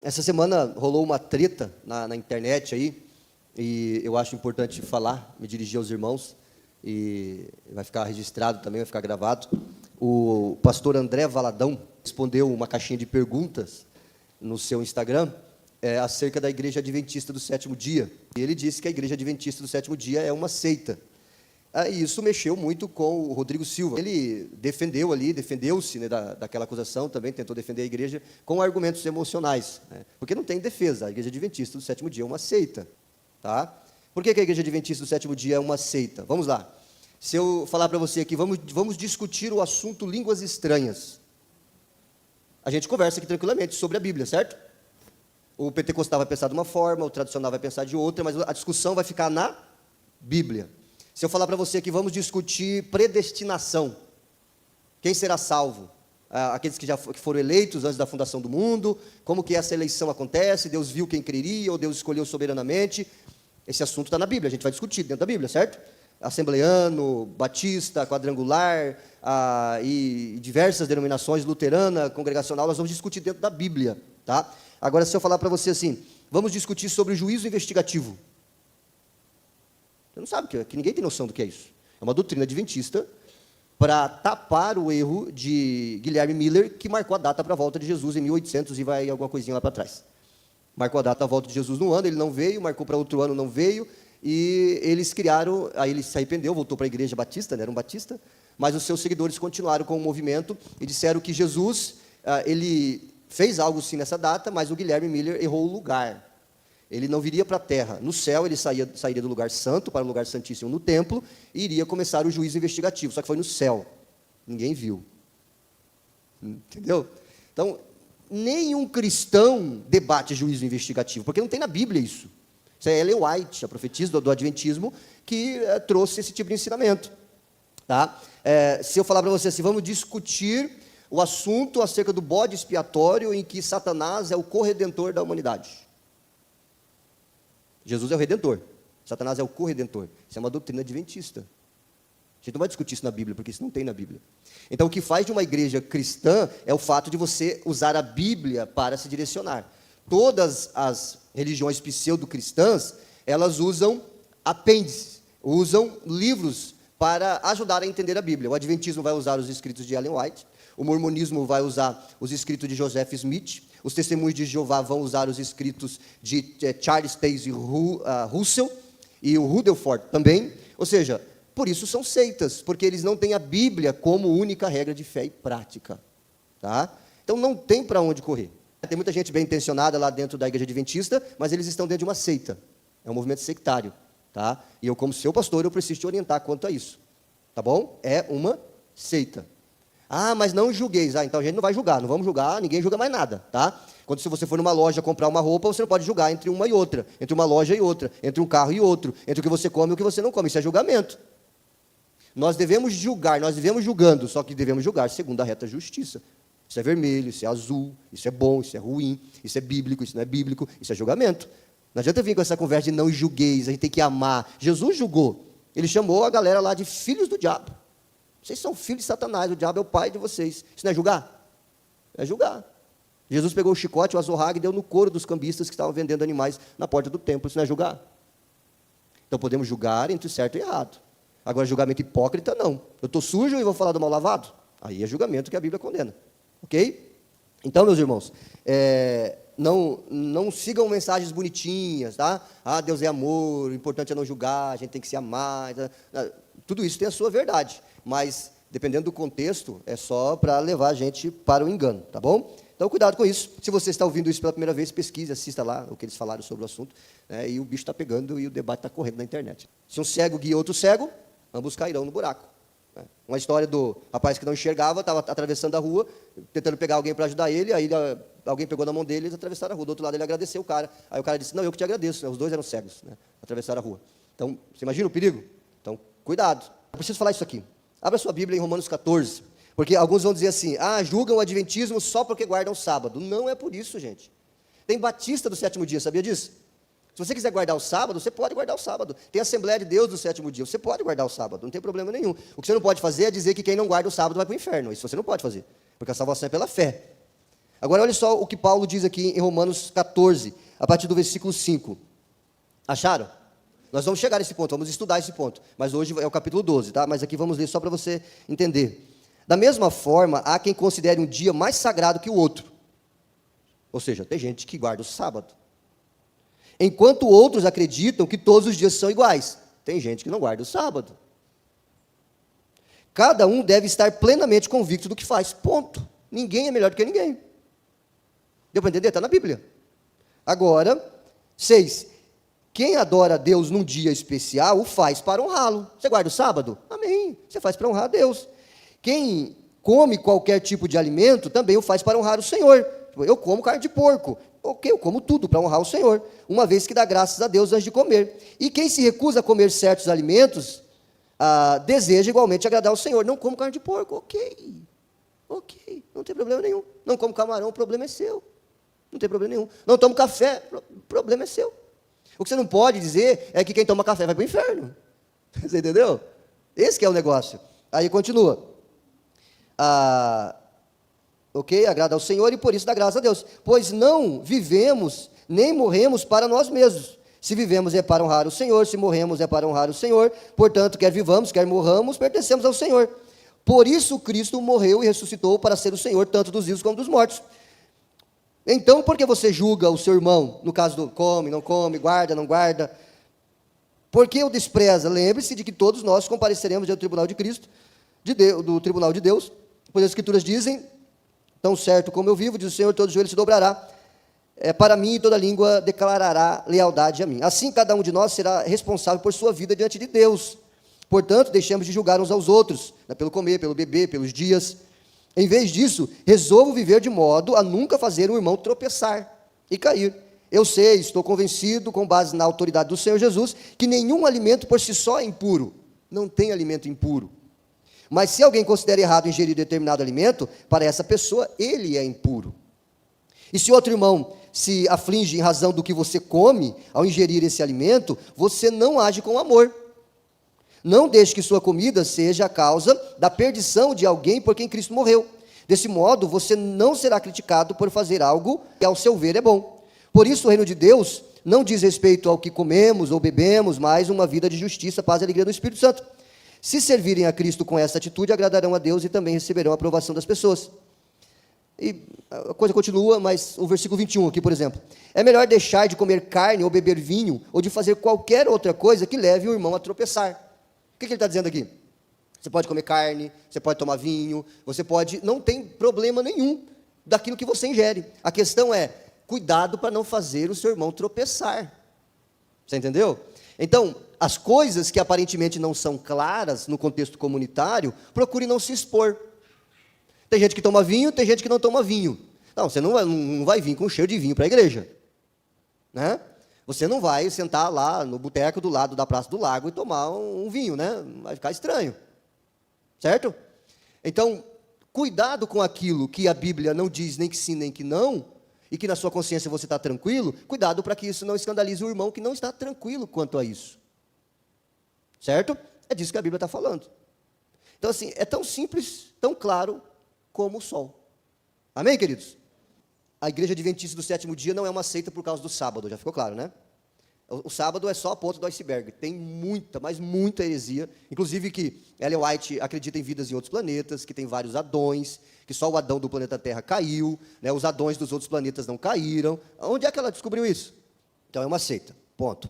Essa semana rolou uma treta na internet aí, e eu acho importante falar, me dirigir aos irmãos, e vai ficar registrado também, vai ficar gravado. O pastor André Valadão respondeu uma caixinha de perguntas no seu Instagram acerca da Igreja Adventista do Sétimo Dia. E ele disse que a Igreja Adventista do Sétimo Dia é uma seita. E isso mexeu muito com o Rodrigo Silva. Ele defendeu-se, né, daquela acusação, também tentou defender a igreja com argumentos emocionais, né, porque não tem defesa. A Igreja Adventista do Sétimo Dia é uma seita. Tá? Por que a Igreja Adventista do Sétimo Dia é uma seita? Vamos lá. Se eu falar para você aqui, vamos discutir o assunto línguas estranhas. A gente conversa aqui tranquilamente sobre a Bíblia, certo? O pentecostal vai pensar de uma forma, o tradicional vai pensar de outra, mas a discussão vai ficar na Bíblia. Se eu falar para você que vamos discutir predestinação, quem será salvo? Aqueles que foram eleitos antes da fundação do mundo, como que essa eleição acontece, Deus viu quem creria, ou Deus escolheu soberanamente. Esse assunto está na Bíblia, a gente vai discutir dentro da Bíblia, certo? Assembleiano, batista, quadrangular, e diversas denominações, luterana, congregacional, nós vamos discutir dentro da Bíblia, tá? Agora, se eu falar para você assim, vamos discutir sobre o juízo investigativo. Você não sabe, que ninguém tem noção do que é isso. É uma doutrina adventista para tapar o erro de Guilherme Miller, que marcou a data para a volta de Jesus em 1800 e vai alguma coisinha lá para trás. Marcou a data da volta de Jesus no ano, ele não veio, marcou para outro ano, não veio, e eles criaram, aí ele se arrependeu, voltou para a igreja batista, né, era um batista, mas os seus seguidores continuaram com o movimento e disseram que Jesus, ele fez algo sim nessa data, mas o Guilherme Miller errou o lugar. Ele não viria para a terra. No céu, ele sairia do lugar santo para o lugar santíssimo no templo e iria começar o juízo investigativo. Só que foi no céu. Ninguém viu. Entendeu? Então, nenhum cristão debate juízo investigativo, porque não tem na Bíblia isso. Isso é Ellen White, a profetisa do Adventismo, que trouxe esse tipo de ensinamento. Tá? Se eu falar para você assim, vamos discutir o assunto acerca do bode expiatório em que Satanás é o corredentor da humanidade. Jesus é o redentor, Satanás é o corredentor. Isso é uma doutrina adventista. A gente não vai discutir isso na Bíblia, porque isso não tem na Bíblia. Então, o que faz de uma igreja cristã é o fato de você usar a Bíblia para se direcionar. Todas as religiões pseudo-cristãs, elas usam apêndices, usam livros para ajudar a entender a Bíblia. O Adventismo vai usar os escritos de Ellen White, o Mormonismo vai usar os escritos de Joseph Smith, os Testemunhos de Jeová vão usar os escritos de Charles Taze Russell e o Rutherford também. Ou seja, por isso são seitas, porque eles não têm a Bíblia como única regra de fé e prática. Tá? Então não tem para onde correr. Tem muita gente bem intencionada lá dentro da igreja adventista, mas eles estão dentro de uma seita. É um movimento sectário. Tá? E eu, como seu pastor, eu preciso te orientar quanto a isso. Tá bom? É uma seita. Mas não julgueis. Então a gente não vai julgar, não vamos julgar, ninguém julga mais nada, tá? Quando se você for numa loja comprar uma roupa, você não pode julgar entre uma e outra, entre uma loja e outra, entre um carro e outro, entre o que você come e o que você não come. Isso é julgamento. Nós devemos julgar, nós vivemos julgando, só que devemos julgar segundo a reta justiça. Isso é vermelho, isso é azul, isso é bom, isso é ruim, isso é bíblico, isso não é bíblico, isso é julgamento. Não adianta vir com essa conversa de não julgueis, a gente tem que amar. Jesus julgou, ele chamou a galera lá de filhos do diabo. Vocês são filhos de Satanás, o diabo é o pai de vocês. Isso não é julgar? É julgar. Jesus pegou o chicote, o azorrague e deu no couro dos cambistas que estavam vendendo animais na porta do templo. Isso não é julgar? Então podemos julgar entre certo e errado. Agora, julgamento hipócrita, não. Eu estou sujo e vou falar do mal lavado? Aí é julgamento que a Bíblia condena. Ok? Então, meus irmãos, não sigam mensagens bonitinhas, tá? Deus é amor, o importante é não julgar, a gente tem que se amar. Tudo isso tem a sua verdade. Mas, dependendo do contexto, é só para levar a gente para o engano, tá bom? Então, cuidado com isso. Se você está ouvindo isso pela primeira vez, pesquise, assista lá o que eles falaram sobre o assunto, né, e o bicho está pegando e o debate está correndo na internet. Se um cego guia outro cego, ambos cairão no buraco. Né? Uma história do rapaz que não enxergava, estava atravessando a rua, tentando pegar alguém para ajudar ele, aí alguém pegou na mão dele e eles atravessaram a rua. Do outro lado, ele agradeceu o cara. Aí o cara disse, não, eu que te agradeço. Né? Os dois eram cegos, né? Atravessaram a rua. Então, você imagina o perigo? Então, cuidado. Eu preciso falar isso aqui. Abra sua Bíblia em Romanos 14, porque alguns vão dizer assim, julgam o adventismo só porque guardam o sábado. Não é por isso, gente. Tem batista do sétimo dia, sabia disso? Se você quiser guardar o sábado, você pode guardar o sábado. Tem Assembleia de Deus do sétimo dia, você pode guardar o sábado, não tem problema nenhum. O que você não pode fazer é dizer que quem não guarda o sábado vai para o inferno. Isso você não pode fazer, porque a salvação é pela fé. Agora olha só o que Paulo diz aqui em Romanos 14, a partir do versículo 5. Acharam? Nós vamos chegar nesse ponto, vamos estudar esse ponto. Mas hoje é o capítulo 12, tá? Mas aqui vamos ler só para você entender. Da mesma forma, há quem considere um dia mais sagrado que o outro. Ou seja, tem gente que guarda o sábado. Enquanto outros acreditam que todos os dias são iguais. Tem gente que não guarda o sábado. Cada um deve estar plenamente convicto do que faz, ponto. Ninguém é melhor do que ninguém. Deu para entender? Está na Bíblia. Agora, 6. Quem adora a Deus num dia especial, o faz para honrá-lo. Você guarda o sábado? Amém. Você faz para honrar a Deus. Quem come qualquer tipo de alimento, também o faz para honrar o Senhor. Eu como carne de porco. Ok, eu como tudo para honrar o Senhor, uma vez que dá graças a Deus antes de comer. E quem se recusa a comer certos alimentos, deseja igualmente agradar ao Senhor. Não como carne de porco, ok, não tem problema nenhum. Não como camarão, o problema é seu. Não tem problema nenhum. Não tomo café, o problema é seu. O que você não pode dizer é que quem toma café vai para o inferno. Você entendeu? Esse que é o negócio. Aí continua. Agrada ao Senhor e por isso dá graças a Deus. Pois não vivemos nem morremos para nós mesmos. Se vivemos é para honrar o Senhor, se morremos é para honrar o Senhor. Portanto, quer vivamos, quer morramos, pertencemos ao Senhor. Por isso Cristo morreu e ressuscitou para ser o Senhor tanto dos vivos como dos mortos. Então, por que você julga o seu irmão, no caso do come, não come, guarda, não guarda? Por que o despreza? Lembre-se de que todos nós compareceremos diante do tribunal de Cristo, do tribunal de Deus, pois as Escrituras dizem, tão certo como eu vivo, diz o Senhor, todo joelho se dobrará, para mim e toda língua declarará lealdade a mim. Assim, cada um de nós será responsável por sua vida diante de Deus. Portanto, deixemos de julgar uns aos outros, pelo comer, pelo beber, pelos dias. Em vez disso, resolvo viver de modo a nunca fazer um irmão tropeçar e cair. Eu sei, estou convencido, com base na autoridade do Senhor Jesus, que nenhum alimento por si só é impuro. Não tem alimento impuro. Mas se alguém considera errado ingerir determinado alimento, para essa pessoa, ele é impuro. E se outro irmão se aflige em razão do que você come, ao ingerir esse alimento, você não age com amor. Não deixe que sua comida seja a causa da perdição de alguém por quem Cristo morreu. Desse modo, você não será criticado por fazer algo que, ao seu ver, é bom. Por isso, o reino de Deus não diz respeito ao que comemos ou bebemos, mas uma vida de justiça, paz e alegria do Espírito Santo. Se servirem a Cristo com essa atitude, agradarão a Deus e também receberão a aprovação das pessoas. E a coisa continua, mas o versículo 21 aqui, por exemplo. É melhor deixar de comer carne ou beber vinho, ou de fazer qualquer outra coisa que leve o irmão a tropeçar. O que ele está dizendo aqui? Você pode comer carne, você pode tomar vinho, você pode, não tem problema nenhum daquilo que você ingere. A questão é, cuidado para não fazer o seu irmão tropeçar. Você entendeu? Então, as coisas que aparentemente não são claras no contexto comunitário, procure não se expor. Tem gente que toma vinho, tem gente que não toma vinho. Não, você não vai vir com cheiro de vinho para a igreja. Né? Você não vai sentar lá no boteco do lado da Praça do Lago e tomar um vinho, né? Vai ficar estranho. Certo? Então, cuidado com aquilo que a Bíblia não diz nem que sim, nem que não, e que na sua consciência você está tranquilo, cuidado para que isso não escandalize o irmão que não está tranquilo quanto a isso. Certo? É disso que a Bíblia está falando. Então, assim, é tão simples, tão claro como o sol. Amém, queridos? A Igreja Adventista do Sétimo Dia não é uma seita por causa do sábado, já ficou claro, né? O sábado é só a ponta do iceberg. Tem muita, mas muita heresia. Inclusive que Ellen White acredita em vidas em outros planetas, que tem vários Adões, que só o Adão do planeta Terra caiu, né? Os Adões dos outros planetas não caíram. Onde é que ela descobriu isso? Então é uma seita, ponto.